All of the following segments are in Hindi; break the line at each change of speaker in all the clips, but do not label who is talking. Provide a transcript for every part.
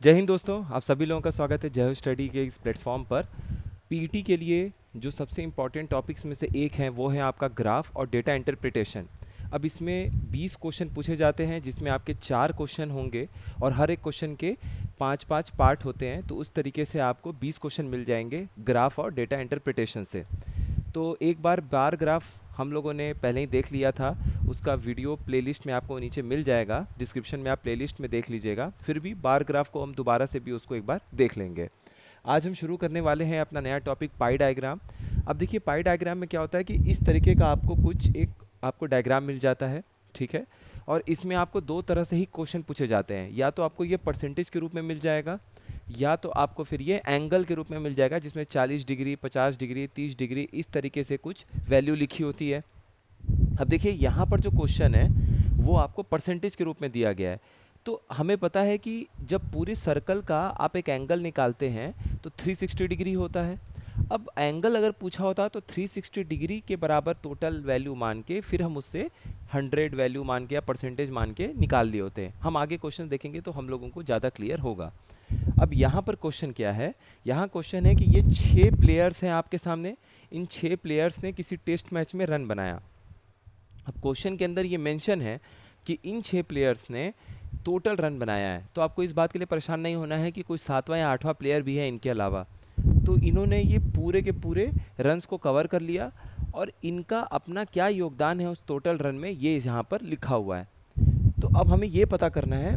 जय हिंद दोस्तों, आप सभी लोगों का स्वागत है जय हो स्टडी के इस प्लेटफॉर्म पर। पीईटी के लिए जो सबसे इम्पॉर्टेंट टॉपिक्स में से एक है वो है आपका ग्राफ और डेटा इंटरप्रिटेशन। अब इसमें 20 क्वेश्चन पूछे जाते हैं जिसमें आपके 4 क्वेश्चन होंगे और हर एक क्वेश्चन के 5-5 पार्ट होते हैं, तो उस तरीके से आपको 20 क्वेश्चन मिल जाएंगे ग्राफ और डेटा इंटरप्रिटेशन से। तो एक बार ग्राफ हम लोगों ने पहले ही देख लिया था, उसका वीडियो प्लेलिस्ट में आपको नीचे मिल जाएगा, डिस्क्रिप्शन में आप प्लेलिस्ट में देख लीजिएगा। फिर भी बार ग्राफ को हम दोबारा से भी उसको एक बार देख लेंगे। आज हम शुरू करने वाले हैं अपना नया टॉपिक पाई डायग्राम। अब देखिए पाई डायग्राम में क्या होता है कि इस तरीके का आपको कुछ एक आपको डायग्राम मिल जाता है, ठीक है। और इसमें आपको दो तरह से ही क्वेश्चन पूछे जाते हैं, या तो आपको ये परसेंटेज के रूप में मिल जाएगा या तो आपको फिर ये एंगल के रूप में मिल जाएगा, जिसमें 40 डिग्री, 50 डिग्री, 30 डिग्री इस तरीके से कुछ वैल्यू लिखी होती है। अब देखिए यहाँ पर जो क्वेश्चन है वो आपको परसेंटेज के रूप में दिया गया है। तो हमें पता है कि जब पूरे सर्कल का आप एक एंगल निकालते हैं तो 360 डिग्री होता है। अब एंगल अगर पूछा होता तो 360 डिग्री के बराबर टोटल वैल्यू मान के फिर हम उससे 100 वैल्यू मान के या परसेंटेज मान के निकाल लिए होते हैं। हम आगे क्वेश्चन देखेंगे तो हम लोगों को ज़्यादा क्लियर होगा। अब यहाँ पर क्वेश्चन क्या है, यहाँ क्वेश्चन है कि ये 6 प्लेयर्स हैं आपके सामने। इन 6 प्लेयर्स ने किसी टेस्ट मैच में रन बनाया। अब क्वेश्चन के अंदर ये मेंशन है कि इन 6 प्लेयर्स ने टोटल रन बनाया है। तो आपको इस बात के लिए परेशान नहीं होना है कि कोई 7वां या 8वां प्लेयर भी है इनके अलावा। तो इन्होंने ये पूरे के पूरे रन्स को कवर कर लिया और इनका अपना क्या योगदान है उस टोटल रन में ये यहाँ पर लिखा हुआ है। तो अब हमें ये पता करना है,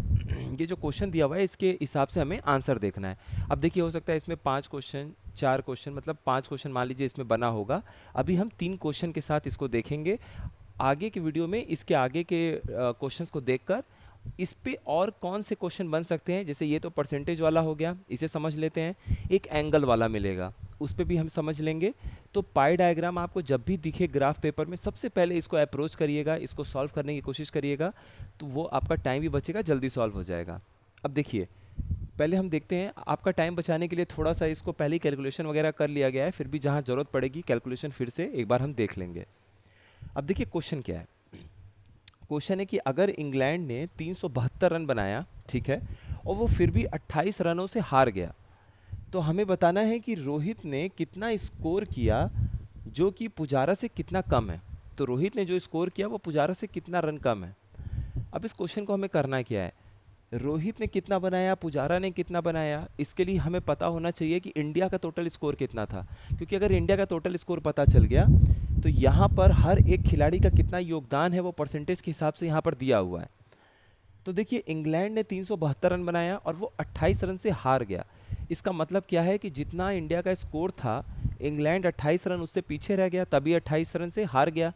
ये जो क्वेश्चन दिया हुआ है इसके हिसाब से हमें आंसर देखना है। अब देखिए हो सकता है इसमें 5 क्वेश्चन 4 क्वेश्चन मतलब 5 क्वेश्चन मान लीजिए इसमें बना होगा। अभी हम 3 क्वेश्चन के साथ इसको देखेंगे। आगे के वीडियो में इसके आगे के क्वेश्चंस को देखकर इस पे और कौन से क्वेश्चन बन सकते हैं। जैसे ये तो परसेंटेज वाला हो गया, इसे समझ लेते हैं। एक एंगल वाला मिलेगा, उस पे भी हम समझ लेंगे। तो पाई डायग्राम आपको जब भी दिखे ग्राफ पेपर में, सबसे पहले इसको अप्रोच करिएगा, इसको सॉल्व करने की कोशिश करिएगा, तो वो आपका टाइम भी बचेगा, जल्दी सॉल्व हो जाएगा। अब देखिए पहले हम देखते हैं, आपका टाइम बचाने के लिए थोड़ा सा इसको पहले ही कैलकुलेशन वगैरह कर लिया गया है, फिर भी जहाँ ज़रूरत पड़ेगी कैलकुलेशन फिर से एक बार हम देख लेंगे। अब देखिए क्वेश्चन क्या है। क्वेश्चन है कि अगर इंग्लैंड ने 372 रन बनाया, ठीक है, और वो फिर भी 28 रनों से हार गया, तो हमें बताना है कि रोहित ने कितना स्कोर किया जो कि पुजारा से कितना कम है। तो रोहित ने जो स्कोर किया वो पुजारा से कितना रन कम है। अब इस क्वेश्चन को हमें करना क्या है, रोहित ने कितना बनाया, पुजारा ने कितना बनाया, इसके लिए हमें पता होना चाहिए कि इंडिया का टोटल स्कोर कितना था। क्योंकि अगर इंडिया का टोटल स्कोर पता चल गया तो यहाँ पर हर एक खिलाड़ी का कितना योगदान है वो परसेंटेज के हिसाब से यहाँ पर दिया हुआ है। तो देखिए इंग्लैंड ने 372 रन बनाया और वो 28 रन से हार गया। इसका मतलब क्या है कि जितना इंडिया का स्कोर था, इंग्लैंड 28 रन उससे पीछे रह गया, तभी 28 रन से हार गया।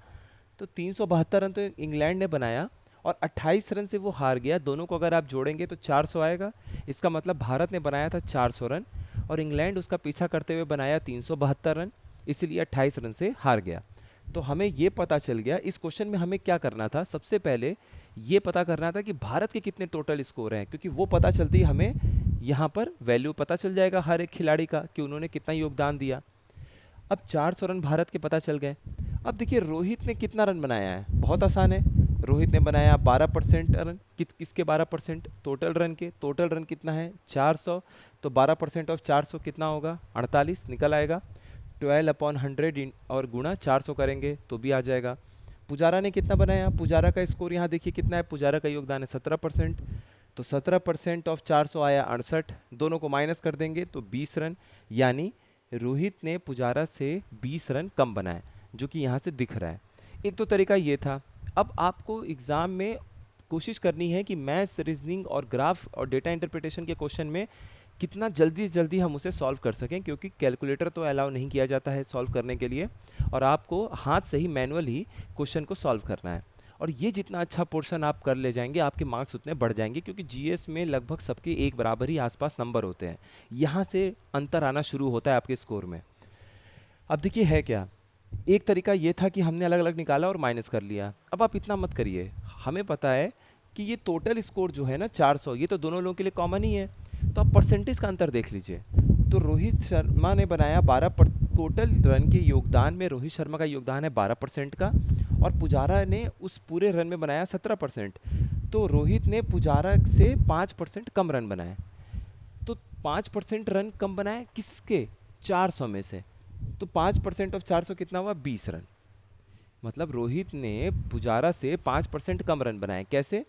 तो 372 रन तो इंग्लैंड ने बनाया और 28 रन से वो हार गया, दोनों को अगर आप जोड़ेंगे तो 400 आएगा। इसका मतलब भारत ने बनाया था 400 रन और इंग्लैंड उसका पीछा करते हुए बनाया 372 रन, इसीलिए 28 रन से हार गया। तो हमें ये पता चल गया। इस क्वेश्चन में हमें क्या करना था, सबसे पहले ये पता करना था कि भारत के कितने टोटल स्कोर हैं, क्योंकि वो पता चलती हमें यहाँ पर वैल्यू पता चल जाएगा हर एक खिलाड़ी का कि उन्होंने कितना योगदान दिया। अब 400 रन भारत के पता चल गए। अब देखिए रोहित ने कितना रन बनाया है, बहुत आसान है। रोहित ने बनाया 12% रन। किसके 12%? टोटल रन के। टोटल रन कितना है? 400। तो 12% ऑफ 400 कितना होगा? 48 निकल आएगा। 12/100 और गुणा 400 करेंगे तो भी आ जाएगा। पुजारा ने कितना बनाया? पुजारा का स्कोर यहाँ देखिए कितना है, पुजारा का योगदान है 17%। तो 17% ऑफ 400 आया 68, दोनों को माइनस कर देंगे तो 20 रन। यानी रोहित ने पुजारा से 20 रन कम बनाए, जो कि यहाँ से दिख रहा है। एक तो तरीका ये था। अब आपको एग्ज़ाम में कोशिश करनी है कि मैथ्स, रीजनिंग और ग्राफ और डेटा इंटरप्रिटेशन के क्वेश्चन में कितना जल्दी से जल्दी हम उसे सॉल्व कर सकें, क्योंकि कैलकुलेटर तो अलाउ नहीं किया जाता है सॉल्व करने के लिए, और आपको हाथ से ही मैनुअल ही क्वेश्चन को सॉल्व करना है। और ये जितना अच्छा पोर्शन आप कर ले जाएंगे आपके मार्क्स उतने बढ़ जाएंगे, क्योंकि जीएस में लगभग सबके एक बराबर ही आसपास नंबर होते हैं। यहाँ से अंतर आना शुरू होता है आपके स्कोर में। अब देखिए है क्या, एक तरीका ये था कि हमने अलग अलग निकाला और माइनस कर लिया। अब आप इतना मत करिए, हमें पता है कि ये टोटल स्कोर जो है ना 400, ये तो दोनों लोगों के लिए कॉमन ही है। तो आप परसेंटेज का अंतर देख लीजिए। तो रोहित शर्मा ने बनाया टोटल रन के योगदान में रोहित शर्मा का योगदान है 12% का, और पुजारा ने उस पूरे रन में बनाया 17%। तो रोहित ने पुजारा से 5% कम रन बनाए। 5% रन कम बनाए किसके, 400 में से। तो 5% ऑफ 400 कितना हुआ, 20 रन। मतलब रोहित ने पुजारा से 5% कम रन बनाए। कैसे,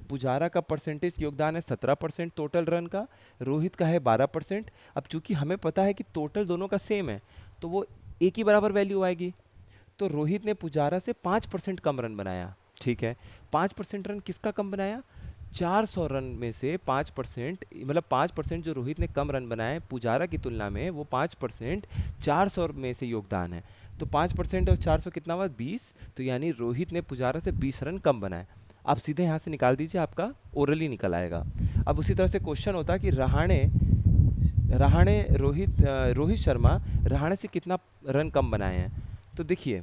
पुजारा का परसेंटेज योगदान है 17% टोटल रन का, रोहित का है 12%। अब चूंकि हमें पता है कि टोटल दोनों का सेम है तो वो एक ही बराबर वैल्यू आएगी। तो रोहित ने पुजारा से 5% कम रन बनाया, ठीक है। 5% रन किसका कम बनाया, 400 रन में से 5%, मतलब 5% जो रोहित ने कम रन बनाए पुजारा की तुलना में, वो 5% 400 में से योगदान है। तो 5% और 400 कितना हुआ, 20। तो यानी रोहित ने पुजारा से 20 रन कम बनाए। आप सीधे यहाँ से निकाल दीजिए, आपका ओरली निकल आएगा। अब उसी तरह से क्वेश्चन होता कि रहाणे रहाणे रोहित शर्मा रहाणे से कितना रन कम बनाए हैं। तो देखिए,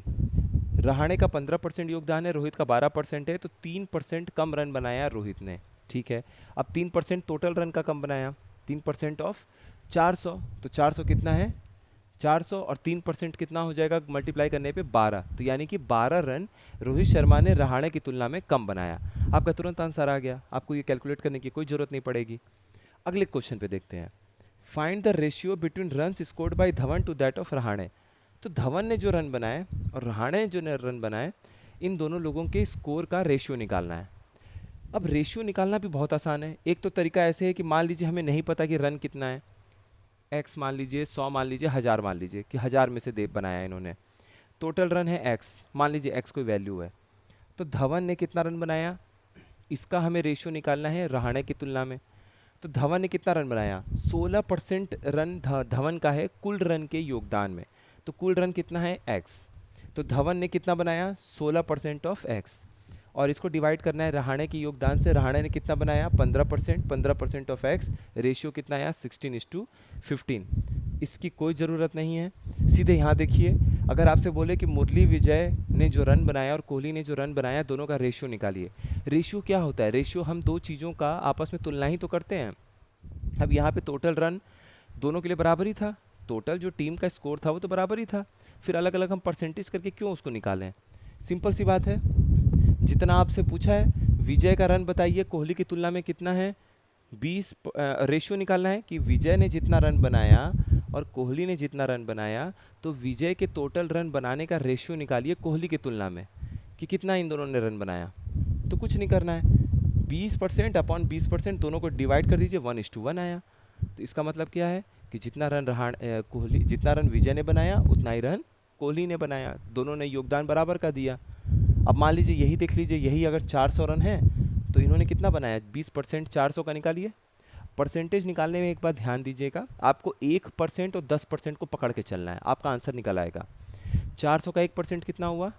रहाणे का 15% योगदान है, रोहित का 12% है, तो 3% कम रन बनाया रोहित ने, ठीक है। अब 3% टोटल रन का कम बनाया, 3% ऑफ 400, तो 400 कितना है, 400 और 3% कितना हो जाएगा मल्टीप्लाई करने पे 12। तो यानी कि 12 रन रोहित शर्मा ने रहाणे की तुलना में कम बनाया। आपका तुरंत आंसर आ गया, आपको ये कैलकुलेट करने की कोई ज़रूरत नहीं पड़ेगी। अगले क्वेश्चन पे देखते हैं। Find the ratio between runs scored by Dhawan to that of Rahane. तो धवन ने जो रन बनाए और रहाणे जो ने रन बनाए, इन दोनों लोगों के स्कोर का रेशियो निकालना है। अब रेशियो निकालना भी बहुत आसान है। एक तो तरीका ऐसे है कि मान लीजिए हमें नहीं पता कि रन कितना है, एक्स मान लीजिए, 100 मान लीजिए, 1000 मान लीजिए कि 1000 में से दे बनाया इन्होंने। टोटल रन है एक्स, मान लीजिए एक्स कोई वैल्यू है। तो धवन ने कितना रन बनाया, इसका हमें रेशियो निकालना है रहाणे की तुलना में। तो धवन ने कितना रन बनाया, 16% रन धवन का है कुल रन के योगदान में। तो कुल रन कितना है, एक्स। तो धवन ने कितना बनाया, 16% ऑफ एक्स, और इसको डिवाइड करना है रहाणे के योगदान से। रहाणे ने कितना बनाया, 15%, 15% ऑफ एक्स, रेशियो कितना आया, 16:15। इसकी कोई ज़रूरत नहीं है, सीधे यहाँ देखिए। अगर आपसे बोले कि मुरली विजय ने जो रन बनाया और कोहली ने जो रन बनाया, दोनों का रेशियो निकालिए। रेशियो क्या होता है, रेशियो हम दो चीज़ों का आपस में तुलना ही तो करते हैं। अब यहाँ पे टोटल रन दोनों के लिए बराबर ही था, टोटल जो टीम का स्कोर था वो तो बराबर ही था, फिर अलग अलग हम परसेंटेज करके क्यों उसको निकालें। सिंपल सी बात है। जितना आपसे पूछा है, विजय का रन बताइए कोहली की तुलना में कितना है, 20। रेशियो निकालना है कि विजय ने जितना रन बनाया और कोहली ने जितना रन बनाया, तो विजय के टोटल रन बनाने का रेशियो निकालिए कोहली की तुलना में कि कितना इन दोनों ने रन बनाया। तो कुछ नहीं करना है, 20% अपॉन 20% दोनों को डिवाइड कर दीजिए, 1:1 आया। तो इसका मतलब क्या है कि जितना रन विजय ने बनाया उतना ही रन कोहली ने बनाया, दोनों ने योगदान बराबर का दिया। अब मान लीजिए यही देख लीजिए, यही अगर 400 रन है तो इन्होंने कितना बनाया, 20% 400 का निकालिए। परसेंटेज निकालने में एक बार ध्यान दीजिएगा, आपको 1% और 10% को पकड़ के चलना है, आपका आंसर निकल आएगा। 400 का 1% कितना हुआ,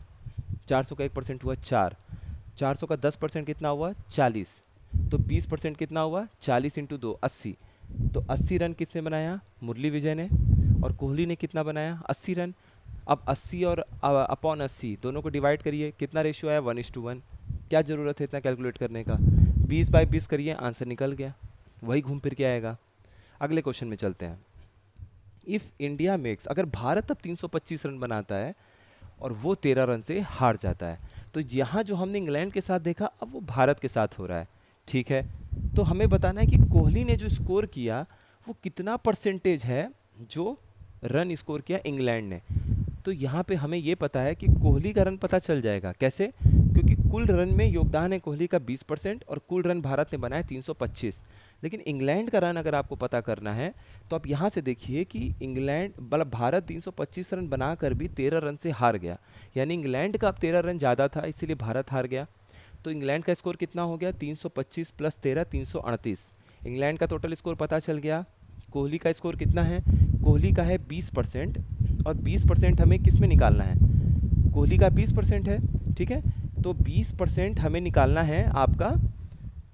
400 का 1% हुआ 4, 400 का 10% कितना हुआ, 40। तो 20% कितना हुआ, 40 × 2 80। तो 80 रन किसने बनाया, मुरली विजय ने, और कोहली ने कितना बनाया, 80 रन। अब 80 और अपॉन 80 दोनों को डिवाइड करिए, कितना रेशियो आया, 1:1। क्या ज़रूरत है इतना कैलकुलेट करने का, 20/20 करिए, आंसर निकल गया, वही घूम फिर के आएगा। अगले क्वेश्चन में चलते हैं। इफ़ इंडिया मेक्स, अगर भारत अब 325 रन बनाता है और वो 13 रन से हार जाता है, तो यहाँ जो हमने इंग्लैंड के साथ देखा, अब वो भारत के साथ हो रहा है, ठीक है। तो हमें बताना है कि कोहली ने जो स्कोर किया वो कितना परसेंटेज है जो रन स्कोर किया इंग्लैंड ने। तो यहाँ पे हमें ये पता है कि कोहली का रन पता चल जाएगा, कैसे, क्योंकि कुल रन में योगदान है कोहली का 20% और कुल रन भारत ने बनाए 325। लेकिन इंग्लैंड का रन अगर आपको पता करना है तो आप यहाँ से देखिए कि इंग्लैंड मतलब भारत 325 रन बनाकर भी 13 रन से हार गया, यानी इंग्लैंड का अब 13 रन ज़्यादा था, इसीलिए भारत हार गया। तो इंग्लैंड का स्कोर कितना हो गया, 325 + 13 338। इंग्लैंड का टोटल स्कोर पता चल गया। कोहली का स्कोर कितना है, कोहली का है 20%, और 20% हमें किस में निकालना है, कोहली का 20% है, ठीक है। तो 20% हमें निकालना है आपका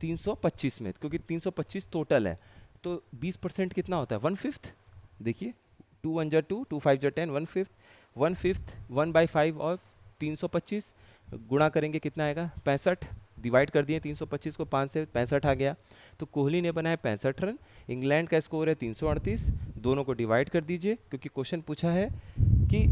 325 में, क्योंकि 325 टोटल है। तो 20% कितना होता है, 1/5। देखिए 2 1 2, 2 5 10, 1/5, 1/5 1/5 और 325 गुणा करेंगे कितना आएगा, 65। डिवाइड कर दिए 325 को 5 से, 65 आ गया। तो कोहली ने बनाया 65 रन, इंग्लैंड का स्कोर है 338। दोनों को डिवाइड कर दीजिए, क्योंकि क्वेश्चन पूछा है कि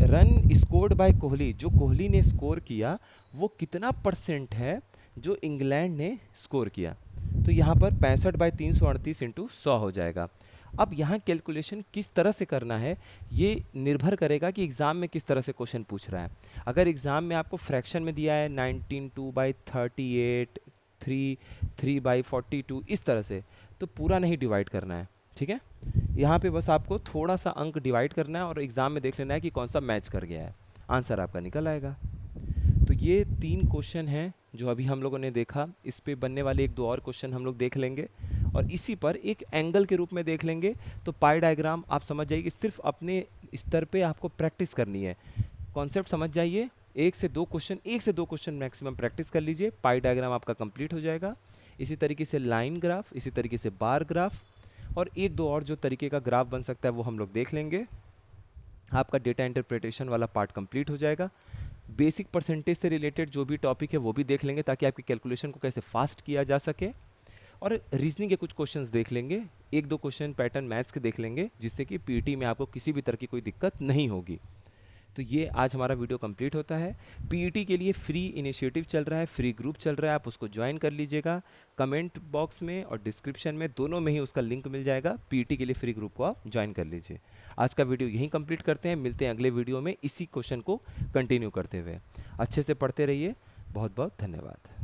रन स्कोर्ड बाय कोहली, जो कोहली ने स्कोर किया वो कितना परसेंट है जो इंग्लैंड ने स्कोर किया। तो यहाँ पर 65/338 इंटू 100 हो जाएगा। अब यहाँ कैलकुलेशन किस तरह से करना है ये निर्भर करेगा कि एग्ज़ाम में किस तरह से क्वेश्चन पूछ रहा है। अगर एग्ज़ाम में आपको फ्रैक्शन में दिया है 19/2/38 3/42 इस तरह से, तो पूरा नहीं डिवाइड करना है, ठीक है। यहाँ पे बस आपको थोड़ा सा अंक डिवाइड करना है और एग्ज़ाम में देख लेना है कि कौन सा मैच कर गया है, आंसर आपका निकल आएगा। तो ये 3 क्वेश्चन हैं जो अभी हम लोगों ने देखा। इस पे बनने वाले 1-2 और क्वेश्चन हम लोग देख लेंगे और इसी पर एक एंगल के रूप में देख लेंगे। तो पाई डायग्राम आप समझ जाइए कि सिर्फ अपने स्तर पे आपको प्रैक्टिस करनी है। कॉन्सेप्ट समझ जाइए, 1 से 2 क्वेश्चन मैक्सिमम प्रैक्टिस कर लीजिए, पाई डायग्राम आपका कंप्लीट हो जाएगा। इसी तरीके से लाइन ग्राफ, इसी तरीके से बार ग्राफ और 1-2 और जो तरीके का ग्राफ बन सकता है वो हम लोग देख लेंगे। आपका डेटा इंटरप्रिटेशन वाला पार्ट कंप्लीट हो जाएगा। बेसिक परसेंटेज से रिलेटेड जो भी टॉपिक है वो भी देख लेंगे ताकि आपकी कैलकुलेशन को कैसे फास्ट किया जा सके। और रीजनिंग के कुछ क्वेश्चंस देख लेंगे, 1-2 क्वेश्चन पैटर्न मैथ्स के देख लेंगे जिससे कि पीटी में आपको किसी भी तरह की कोई दिक्कत नहीं होगी। तो ये आज हमारा वीडियो कंप्लीट होता है। पीईटी के लिए फ्री इनिशिएटिव चल रहा है, फ्री ग्रुप चल रहा है, आप उसको ज्वाइन कर लीजिएगा। कमेंट बॉक्स में और डिस्क्रिप्शन में दोनों में ही उसका लिंक मिल जाएगा। पीईटी के लिए फ्री ग्रुप को आप ज्वाइन कर लीजिए। आज का वीडियो यहीं कंप्लीट करते हैं, मिलते हैं अगले वीडियो में इसी क्वेश्चन को कंटिन्यू करते हुए। अच्छे से पढ़ते रहिए, बहुत बहुत धन्यवाद।